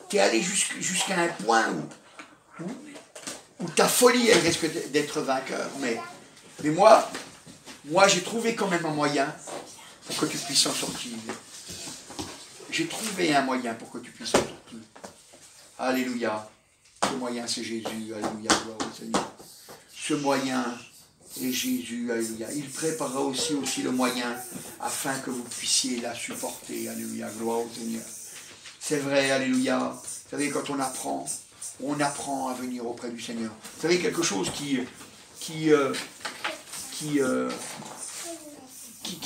tu es allé jusqu'à un point où ta folie, elle risque d'être vainqueur, mais moi j'ai trouvé quand même un moyen pour que tu puisses en sortir. J'ai trouvé un moyen pour que tu puisses en sortir. Alléluia. Ce moyen, c'est Jésus. Alléluia. Gloire au Seigneur. Ce moyen est Jésus. Alléluia. Il préparera aussi le moyen afin que vous puissiez la supporter. Alléluia. Gloire au Seigneur. C'est vrai. Alléluia. Vous savez, quand on apprend à venir auprès du Seigneur. Vous savez, quelque chose qui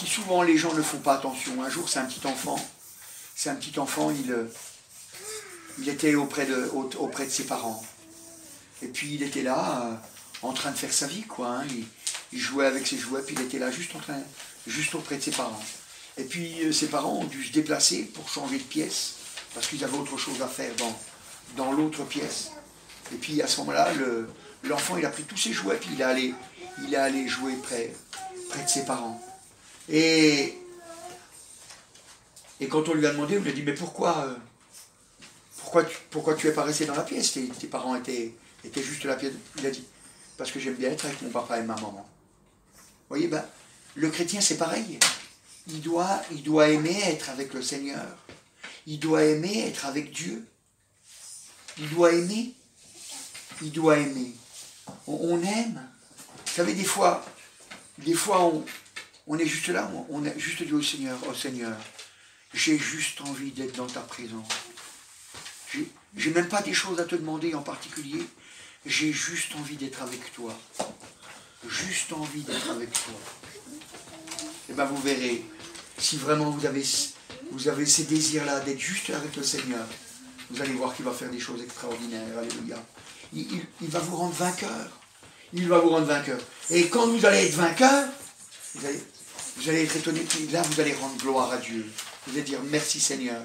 souvent les gens ne font pas attention. Un jour, c'est un petit enfant, il était auprès de ses parents. Et puis il était là, en train de faire sa vie, quoi. Hein. Il jouait avec ses jouets, puis il était là juste auprès de ses parents. Et puis ses parents ont dû se déplacer pour changer de pièce, parce qu'ils avaient autre chose à faire dans l'autre pièce. Et puis à ce moment-là, l'enfant il a pris tous ses jouets, puis il est allé jouer près de ses parents. Et quand on lui a demandé, on lui a dit, mais pourquoi tu es pas resté dans la pièce? Tes parents étaient juste dans la pièce. Il a dit, parce que j'aime bien être avec mon papa et ma maman. Vous voyez, le chrétien c'est pareil. Il doit aimer être avec le Seigneur. Il doit aimer être avec Dieu. Il doit aimer. On aime. Vous savez, des fois on est juste là, on a juste dit au Seigneur, j'ai juste envie d'être dans ta présence. J'ai même pas des choses à te demander en particulier, j'ai juste envie d'être avec toi. Juste envie d'être avec toi. Et vous verrez, si vraiment vous avez ces désirs-là d'être juste avec le Seigneur, vous allez voir qu'il va faire des choses extraordinaires. Alléluia. Il va vous rendre vainqueur. Il va vous rendre vainqueur. Et quand vous allez être vainqueur, vous allez être étonné, là vous allez rendre gloire à Dieu. Vous allez dire merci Seigneur,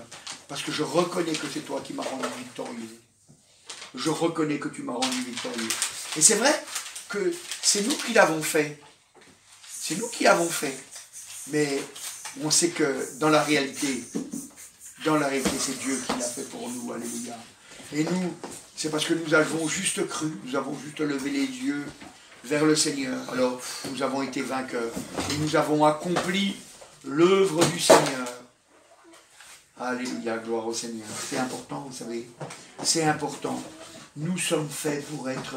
parce que je reconnais que c'est toi qui m'as rendu victorieux. Je reconnais que tu m'as rendu victorieux. Et c'est vrai que c'est nous qui l'avons fait. C'est nous qui l'avons fait. Mais on sait que dans la réalité, c'est Dieu qui l'a fait pour nous. Alléluia. Et nous, c'est parce que nous avons juste cru, nous avons juste levé les yeux vers le Seigneur. Alors, nous avons été vainqueurs. Et nous avons accompli l'œuvre du Seigneur. Alléluia, gloire au Seigneur. C'est important, vous savez. C'est important. Nous sommes faits pour être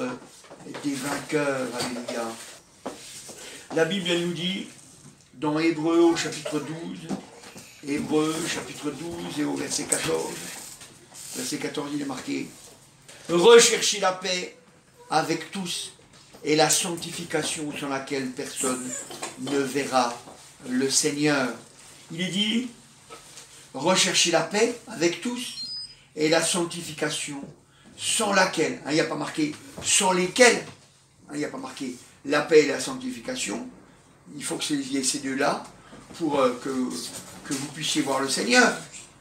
des vainqueurs. Alléluia. La Bible, elle nous dit, dans Hébreux au chapitre 12, Hébreux chapitre 12 et au verset 14, verset 14, il est marqué, recherchez la paix avec tous et la sanctification sans laquelle personne ne verra le Seigneur. Il est dit, recherchez la paix avec tous et la sanctification sans laquelle, il n'y a pas marqué sans lesquels, il n'y a pas marqué la paix et la sanctification, il faut qu'il y ait ces deux-là pour que vous puissiez voir le Seigneur.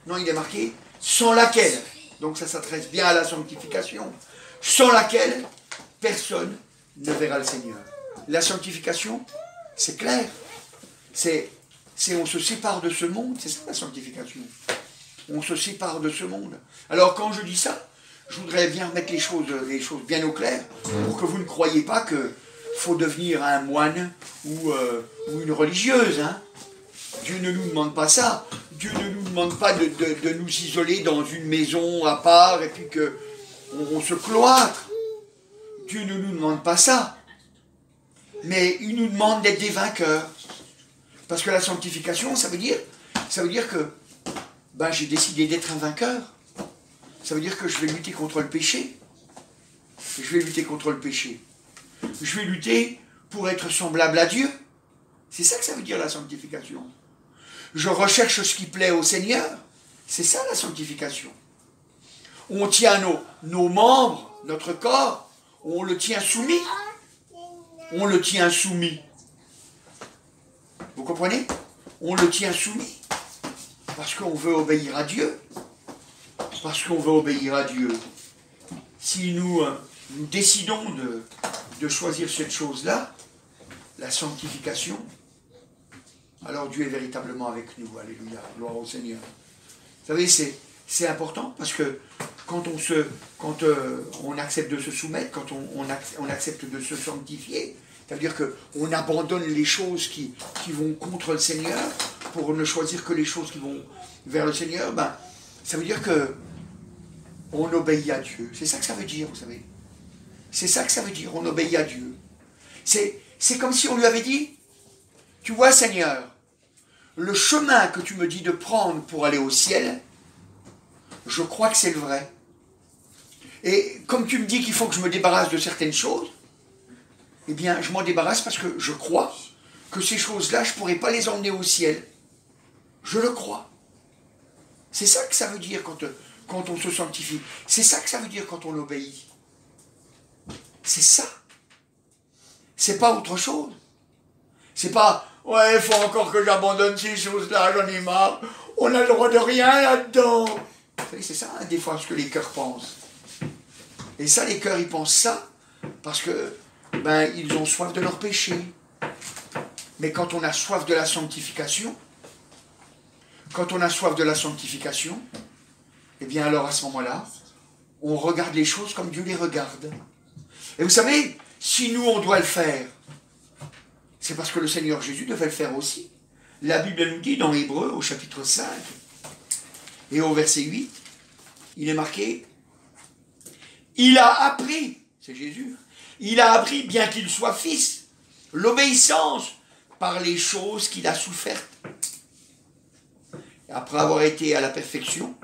Non, il est marqué sans laquelle. Donc ça s'adresse bien à la sanctification, sans laquelle personne ne verra le Seigneur. La sanctification, c'est clair. C'est on se sépare de ce monde, c'est ça la sanctification. On se sépare de ce monde. Alors quand je dis ça, je voudrais bien remettre les choses bien au clair, pour que vous ne croyiez pas qu'il faut devenir un moine ou une religieuse. Hein. Dieu ne nous demande pas ça. Dieu ne nous demande pas de nous isoler dans une maison à part et puis qu'on se cloître. Dieu ne nous demande pas ça. Mais il nous demande d'être des vainqueurs. Parce que la sanctification, ça veut dire que j'ai décidé d'être un vainqueur. Ça veut dire que je vais lutter contre le péché. Je vais lutter contre le péché. Je vais lutter pour être semblable à Dieu. C'est ça que ça veut dire la sanctification. Je recherche ce qui plaît au Seigneur. C'est ça la sanctification. On tient nos membres, notre corps, on le tient soumis. On le tient soumis. Vous comprenez? On le tient soumis. Parce qu'on veut obéir à Dieu. Parce qu'on veut obéir à Dieu. Si nous décidons de choisir cette chose-là, la sanctification, alors Dieu est véritablement avec nous. Alléluia. Gloire au Seigneur. Vous savez, c'est important parce que quand on accepte de se soumettre, quand on accepte de se sanctifier, ça veut dire qu'on abandonne les choses qui vont contre le Seigneur pour ne choisir que les choses qui vont vers le Seigneur, ça veut dire que on obéit à Dieu. C'est ça que ça veut dire, vous savez. C'est ça que ça veut dire, on obéit à Dieu. C'est comme si on lui avait dit, tu vois Seigneur, le chemin que tu me dis de prendre pour aller au ciel, je crois que c'est le vrai. Et comme tu me dis qu'il faut que je me débarrasse de certaines choses, eh bien, je m'en débarrasse parce que je crois que ces choses-là, je ne pourrai pas les emmener au ciel. Je le crois. C'est ça que ça veut dire quand on se sanctifie. C'est ça que ça veut dire quand on obéit. C'est ça. C'est pas autre chose. C'est pas, ouais, il faut encore que j'abandonne ces choses-là, j'en ai marre. On n'a le droit de rien là-dedans. Vous savez, c'est ça, hein, des fois, ce que les cœurs pensent. Et ça, les cœurs, ils pensent ça parce que, ils ont soif de leur péché. Mais quand on a soif de la sanctification, eh bien alors à ce moment-là, on regarde les choses comme Dieu les regarde. Et vous savez, si nous on doit le faire, c'est parce que le Seigneur Jésus devait le faire aussi. La Bible nous dit dans Hébreux, au chapitre 5, et au verset 8, il est marqué, il a appris, c'est Jésus, il a appris, bien qu'il soit fils, l'obéissance par les choses qu'il a souffertes. Après avoir été à la perfection,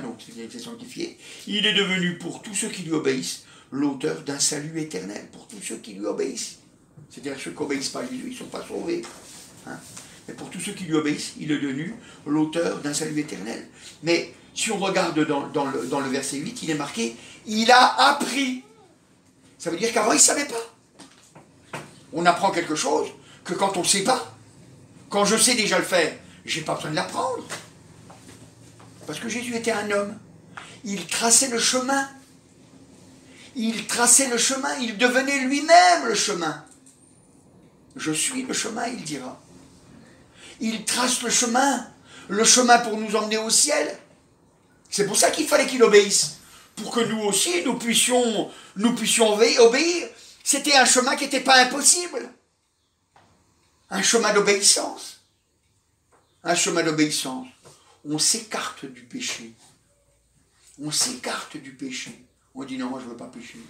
donc il a été sanctifié, il est devenu pour tous ceux qui lui obéissent l'auteur d'un salut éternel, pour tous ceux qui lui obéissent. C'est-à-dire ceux qui n'obéissent pas à Jésus, ils ne sont pas sauvés. Mais pour tous ceux qui lui obéissent, il est devenu l'auteur d'un salut éternel. Mais si on regarde dans le verset 8, il est marqué, il a appris. Ça veut dire qu'avant, il ne savait pas. On apprend quelque chose que quand on ne sait pas, quand je sais déjà le faire, je n'ai pas besoin de l'apprendre. Parce que Jésus était un homme. Il traçait le chemin. Il traçait le chemin. Il devenait lui-même le chemin. Je suis le chemin, il dira. Il trace le chemin pour nous emmener au ciel. C'est pour ça qu'il fallait qu'il obéisse. Pour que nous aussi, nous puissions obéir. C'était un chemin qui n'était pas impossible. Un chemin d'obéissance. Un chemin d'obéissance. On s'écarte du péché. On s'écarte du péché. On dit non, moi je ne veux pas pécher.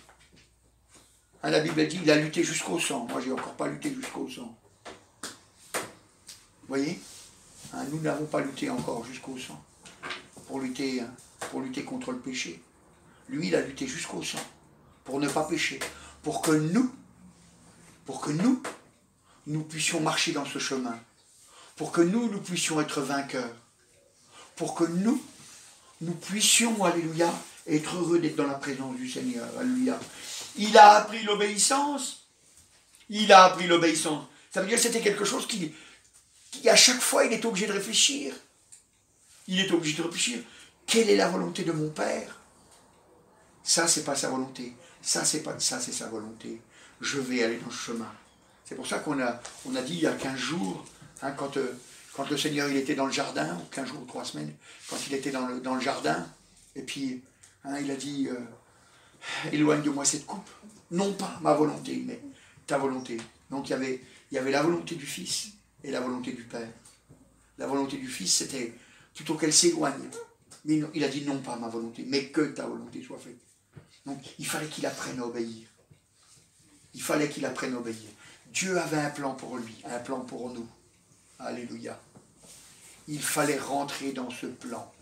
La Bible dit, il a lutté jusqu'au sang. Moi, je n'ai encore pas lutté jusqu'au sang. Vous voyez? Nous n'avons pas lutté encore jusqu'au sang pour lutter contre le péché. Lui, il a lutté jusqu'au sang pour ne pas pécher. Pour que nous puissions marcher dans ce chemin. Pour que nous puissions être vainqueurs. Pour que nous puissions, alléluia, être heureux d'être dans la présence du Seigneur. Alléluia. Il a appris l'obéissance. Il a appris l'obéissance. Ça veut dire que c'était quelque chose qui à chaque fois, il est obligé de réfléchir. Il est obligé de réfléchir. Quelle est la volonté de mon Père? Ça, c'est pas sa volonté. Ça, c'est sa volonté. Je vais aller dans ce chemin. C'est pour ça qu'on a dit il y a 15 jours, hein, quand le Seigneur il était dans le jardin, ou 15 jours ou 3 semaines, quand il était dans le jardin, et puis hein, il a dit éloigne de moi cette coupe. Non pas ma volonté, mais ta volonté. Donc il y avait la volonté du Fils et la volonté du Père. La volonté du Fils, c'était plutôt qu'elle s'éloigne. Mais il a dit non pas ma volonté, mais que ta volonté soit faite. Donc il fallait qu'il apprenne à obéir. Il fallait qu'il apprenne à obéir. Dieu avait un plan pour lui, un plan pour nous. Alléluia. Il fallait rentrer dans ce plan.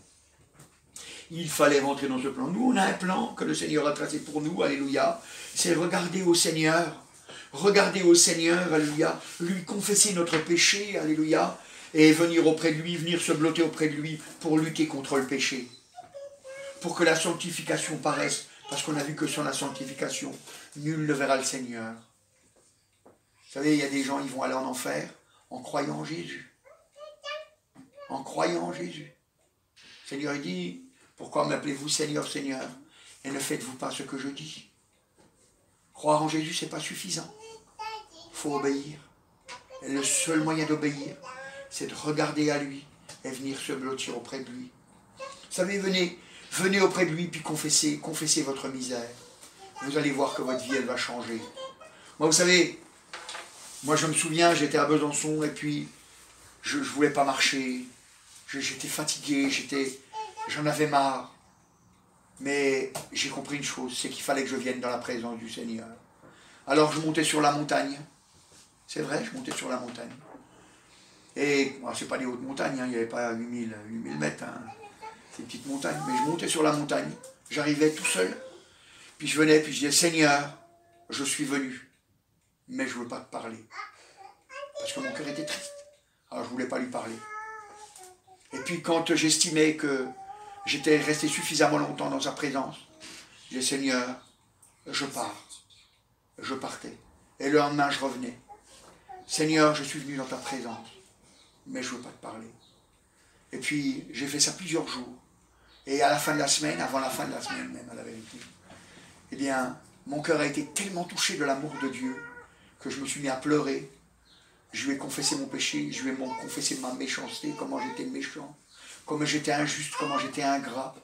Il fallait rentrer dans ce plan. Nous, on a un plan que le Seigneur a tracé pour nous. Alléluia. C'est regarder au Seigneur. Regarder au Seigneur. Alléluia. Lui confesser notre péché. Alléluia. Et venir auprès de lui, venir se blotter auprès de lui pour lutter contre le péché. Pour que la sanctification paraisse. Parce qu'on a vu que sans la sanctification, nul ne verra le Seigneur. Vous savez, il y a des gens, ils vont aller en enfer en croyant en Jésus. En croyant en Jésus. Le Seigneur dit, pourquoi m'appelez-vous Seigneur, Seigneur, et ne faites-vous pas ce que je dis? Croire en Jésus, ce n'est pas suffisant. Il faut obéir. Et le seul moyen d'obéir, c'est de regarder à lui et venir se blottir auprès de lui. Vous savez, venez auprès de lui, puis confessez votre misère. Vous allez voir que votre vie, elle va changer. Moi, vous savez, moi, je me souviens, j'étais à Besançon, et puis je ne voulais pas marcher. J'étais fatigué, j'en avais marre. Mais j'ai compris une chose, c'est qu'il fallait que je vienne dans la présence du Seigneur. Alors, je montais sur la montagne. C'est vrai, je montais sur la montagne. Et, ce n'est pas des hautes montagnes, hein, il n'y avait pas 8000 mètres. Hein. C'est une petite montagne, mais je montais sur la montagne. J'arrivais tout seul. Puis je venais, puis je disais, Seigneur, je suis venu. Mais je ne veux pas te parler. Parce que mon cœur était triste. Alors je ne voulais pas lui parler. Et puis quand j'estimais que j'étais resté suffisamment longtemps dans sa présence, je disais, Seigneur, je pars. Je partais. Et le lendemain, je revenais. Seigneur, je suis venu dans ta présence. Mais je ne veux pas te parler. Et puis j'ai fait ça plusieurs jours. Et à la fin de la semaine, avant la fin de la semaine même, à la vérité, eh bien, mon cœur a été tellement touché de l'amour de Dieu que je me suis mis à pleurer. Je lui ai confessé mon péché, je lui ai confessé ma méchanceté, comment j'étais méchant, comment j'étais injuste, comment j'étais ingrat.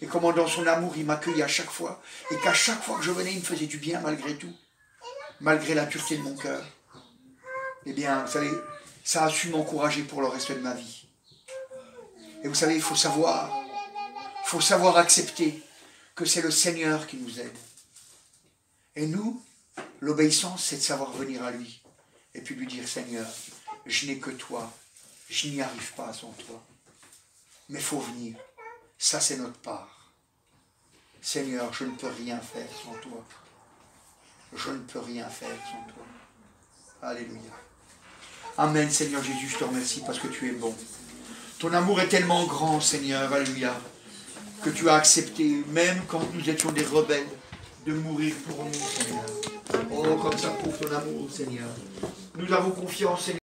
Et comment dans son amour, il m'accueillait à chaque fois. Et qu'à chaque fois que je venais, il me faisait du bien malgré tout. Malgré la pureté de mon cœur. Eh bien, vous savez, ça a su m'encourager pour le reste de ma vie. Et vous savez, il faut savoir accepter que c'est le Seigneur qui nous aide. Et nous, l'obéissance, c'est de savoir venir à lui. Et puis lui dire, Seigneur, je n'ai que toi. Je n'y arrive pas sans toi. Mais il faut venir. Ça, c'est notre part. Seigneur, je ne peux rien faire sans toi. Je ne peux rien faire sans toi. Alléluia. Amen, Seigneur Jésus, je te remercie parce que tu es bon. Ton amour est tellement grand, Seigneur, alléluia, que tu as accepté, même quand nous étions des rebelles, de mourir pour nous, Seigneur. Oh, comme ça prouve ton amour, Seigneur. Nous avons confiance, Seigneur.